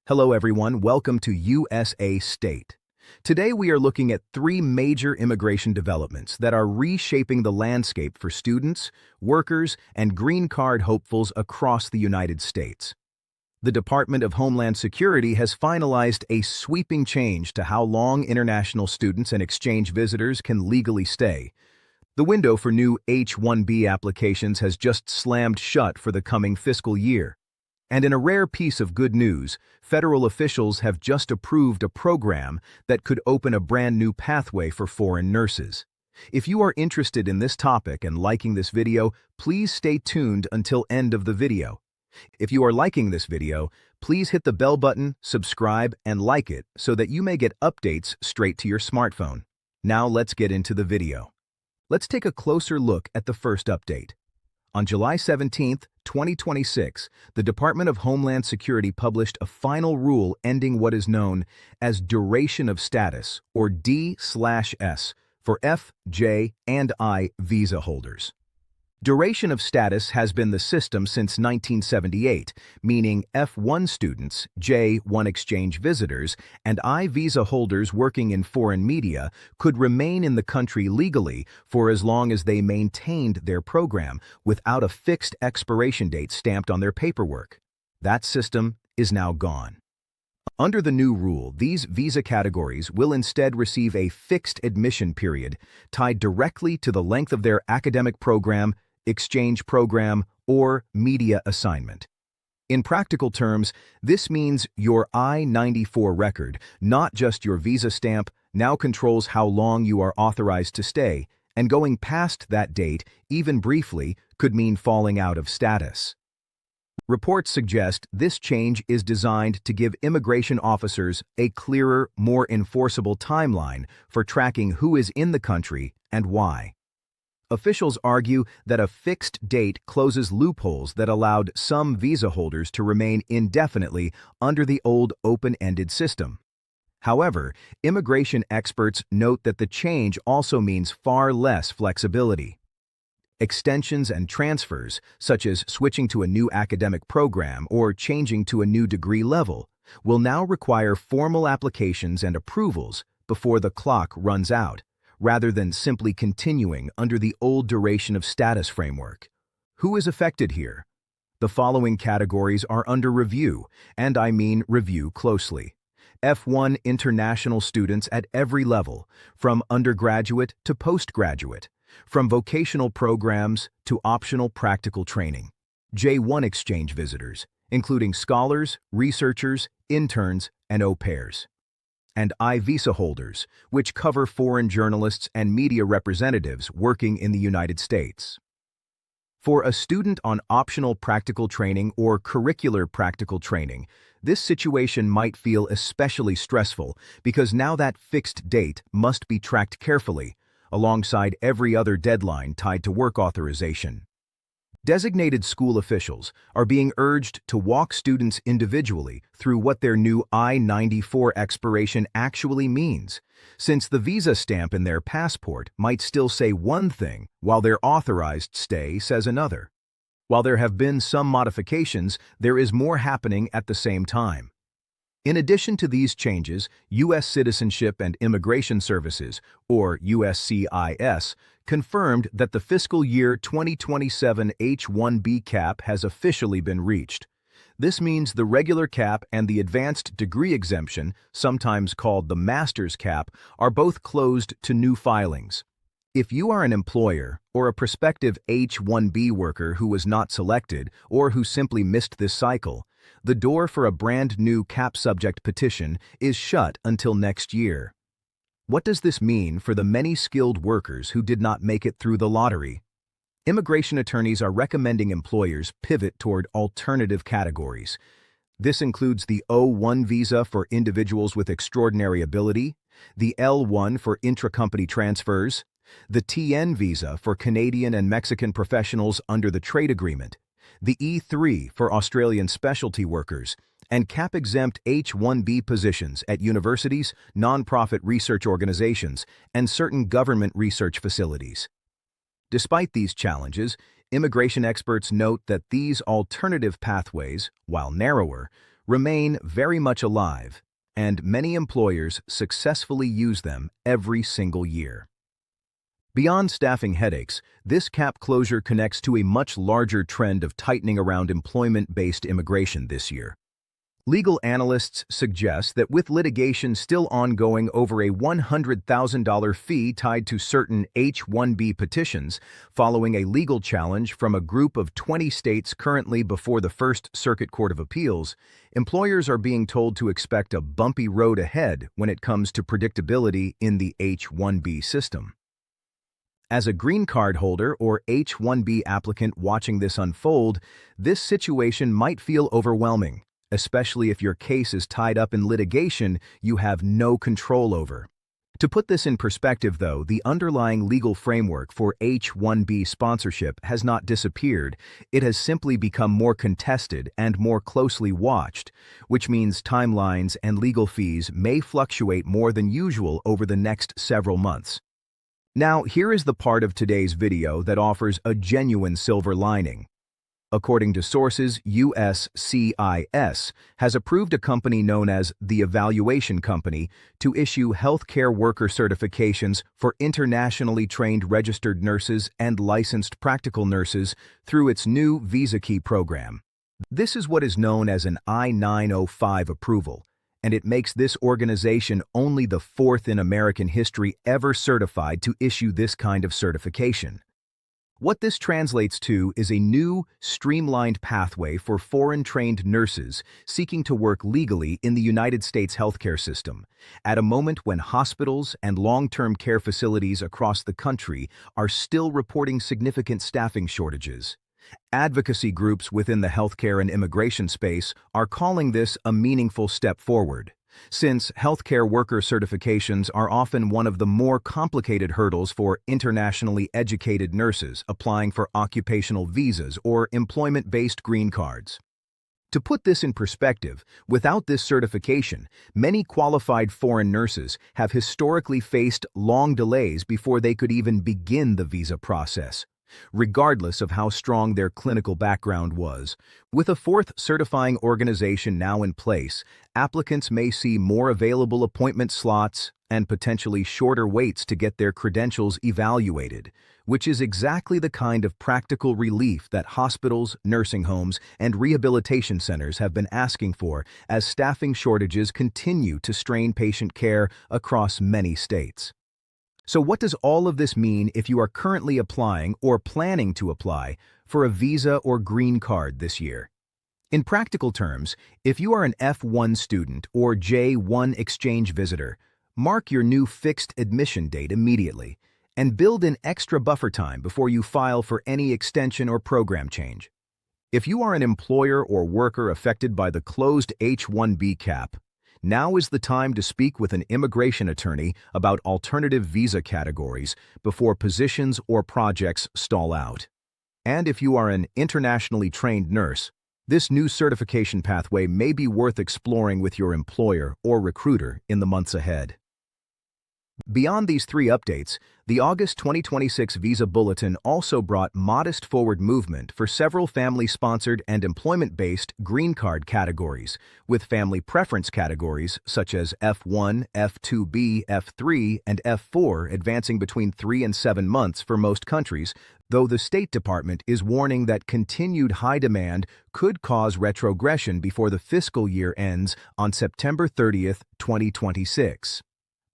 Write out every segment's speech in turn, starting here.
Hello everyone, welcome to USA State. Today we are looking at three major immigration developments that are reshaping the landscape for students, workers, and green card hopefuls across the United States. The Department of Homeland Security has finalized a sweeping change to how long international students and exchange visitors can legally stay. The window for new H-1B applications has just slammed shut for the coming fiscal year. And in a rare piece of good news, federal officials have just approved a program that could open a brand new pathway for foreign nurses. If you are interested in this topic and liking this video, please stay tuned until end of the video. If you are liking this video, please hit the bell button, subscribe, and like it so that you may get updates straight to your smartphone. Now let's get into the video. Let's take a closer look at the first update. On July 17, 2026, the Department of Homeland Security published a final rule ending what is known as duration of status, or D/S, for F, J, and I visa holders. Duration of status has been the system since 1978, meaning F1 students, J1 exchange visitors, and I visa holders working in foreign media could remain in the country legally for as long as they maintained their program without a fixed expiration date stamped on their paperwork. That system is now gone. Under the new rule, these visa categories will instead receive a fixed admission period tied directly to the length of their academic program, exchange program, or media assignment. In practical terms, this means your I-94 record, not just your visa stamp, now controls how long you are authorized to stay, and going past that date, even briefly, could mean falling out of status. Reports suggest this change is designed to give immigration officers a clearer, more enforceable timeline for tracking who is in the country and why. Officials argue that a fixed date closes loopholes that allowed some visa holders to remain indefinitely under the old open-ended system. However, immigration experts note that the change also means far less flexibility. Extensions and transfers, such as switching to a new academic program or changing to a new degree level, will now require formal applications and approvals before the clock runs out, rather than simply continuing under the old duration of status framework. Who is affected here? The following categories are under review, and I mean review closely. F1 international students at every level, from undergraduate to postgraduate, from vocational programs to optional practical training. J1 exchange visitors, including scholars, researchers, interns, and au pairs. And I visa holders, which cover foreign journalists and media representatives working in the United States. For a student on optional practical training or curricular practical training, this situation might feel especially stressful because now that fixed date must be tracked carefully, alongside every other deadline tied to work authorization. Designated school officials are being urged to walk students individually through what their new I-94 expiration actually means, since the visa stamp in their passport might still say one thing while their authorized stay says another. While there have been some modifications, there is more happening at the same time. In addition to these changes, U.S. Citizenship and Immigration Services, or USCIS, confirmed that the fiscal year 2027 H-1B cap has officially been reached. This means the regular cap and the advanced degree exemption, sometimes called the master's cap, are both closed to new filings. If you are an employer or a prospective H-1B worker who was not selected or who simply missed this cycle, the door for a brand new cap-subject petition is shut until next year. What does this mean for the many skilled workers who did not make it through the lottery? Immigration attorneys are recommending employers pivot toward alternative categories. This includes the O-1 visa for individuals with extraordinary ability, the L-1 for intra-company transfers, the TN visa for Canadian and Mexican professionals under the trade agreement, the E3 for Australian specialty workers, and cap-exempt H-1B positions at universities, nonprofit research organizations, and certain government research facilities. Despite these challenges, immigration experts note that these alternative pathways, while narrower, remain very much alive, and many employers successfully use them every single year. Beyond staffing headaches, this cap closure connects to a much larger trend of tightening around employment-based immigration this year. Legal analysts suggest that with litigation still ongoing over a $100,000 fee tied to certain H-1B petitions, following a legal challenge from a group of 20 states currently before the First Circuit Court of Appeals, employers are being told to expect a bumpy road ahead when it comes to predictability in the H-1B system. As a green card holder or H-1B applicant watching this unfold, this situation might feel overwhelming, especially if your case is tied up in litigation you have no control over. To put this in perspective, though, the underlying legal framework for H-1B sponsorship has not disappeared. It has simply become more contested and more closely watched, which means timelines and legal fees may fluctuate more than usual over the next several months. Now, here is the part of today's video that offers a genuine silver lining. According to sources, USCIS has approved a company known as the Evaluation Company to issue healthcare worker certifications for internationally trained registered nurses and licensed practical nurses through its new Visa Key program. This is what is known as an I-905 approval, and it makes this organization only the fourth in American history ever certified to issue this kind of certification. What this translates to is a new, streamlined pathway for foreign-trained nurses seeking to work legally in the United States healthcare system, at a moment when hospitals and long-term care facilities across the country are still reporting significant staffing shortages. Advocacy groups within the healthcare and immigration space are calling this a meaningful step forward, since healthcare worker certifications are often one of the more complicated hurdles for internationally educated nurses applying for occupational visas or employment-based green cards. To put this in perspective, without this certification, many qualified foreign nurses have historically faced long delays before they could even begin the visa process, regardless of how strong their clinical background was. With a fourth certifying organization now in place, applicants may see more available appointment slots and potentially shorter waits to get their credentials evaluated, which is exactly the kind of practical relief that hospitals, nursing homes, and rehabilitation centers have been asking for as staffing shortages continue to strain patient care across many states. So what does all of this mean if you are currently applying or planning to apply for a visa or green card this year? In practical terms, if you are an F1 student or J1 exchange visitor, mark your new fixed admission date immediately and build in extra buffer time before you file for any extension or program change. If you are an employer or worker affected by the closed H-1B cap, now is the time to speak with an immigration attorney about alternative visa categories before positions or projects stall out. And if you are an internationally trained nurse, this new certification pathway may be worth exploring with your employer or recruiter in the months ahead. Beyond these three updates, the August 2026 Visa Bulletin also brought modest forward movement for several family-sponsored and employment-based green card categories, with family preference categories such as F1, F2B, F3, and F4 advancing between 3 and 7 months for most countries, though the State Department is warning that continued high demand could cause retrogression before the fiscal year ends on September 30, 2026.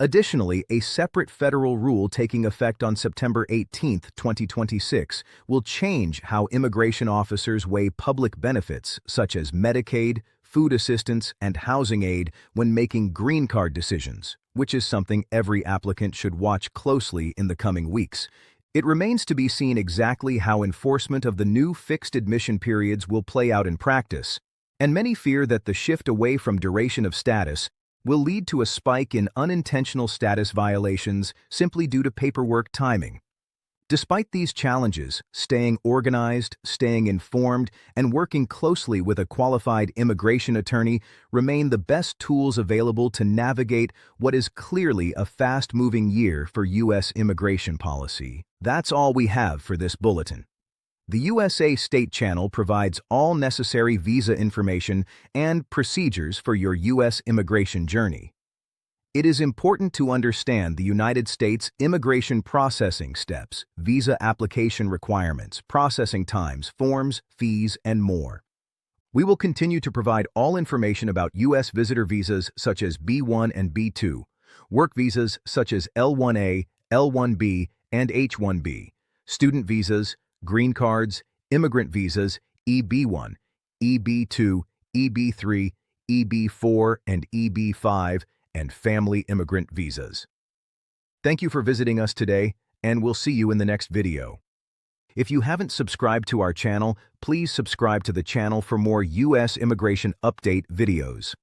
Additionally, a separate federal rule taking effect on September 18, 2026, will change how immigration officers weigh public benefits such as Medicaid, food assistance, and housing aid when making green card decisions, which is something every applicant should watch closely in the coming weeks. It remains to be seen exactly how enforcement of the new fixed admission periods will play out in practice, and many fear that the shift away from duration of status will lead to a spike in unintentional status violations simply due to paperwork timing. Despite these challenges, staying organized, staying informed, and working closely with a qualified immigration attorney remain the best tools available to navigate what is clearly a fast-moving year for U.S. immigration policy. That's all we have for this bulletin. The USA State Channel provides all necessary visa information and procedures for your U.S. immigration journey. It is important to understand the United States immigration processing steps, visa application requirements, processing times, forms, fees, and more. We will continue to provide all information about U.S. visitor visas such as B1 and B2, work visas such as L1A, L1B, and H1B, student visas, green cards, immigrant visas, EB1, EB2, EB3, EB4, and EB5, and family immigrant visas. Thank you for visiting us today, and we'll see you in the next video. If you haven't subscribed to our channel, please subscribe to the channel for more U.S. immigration update videos.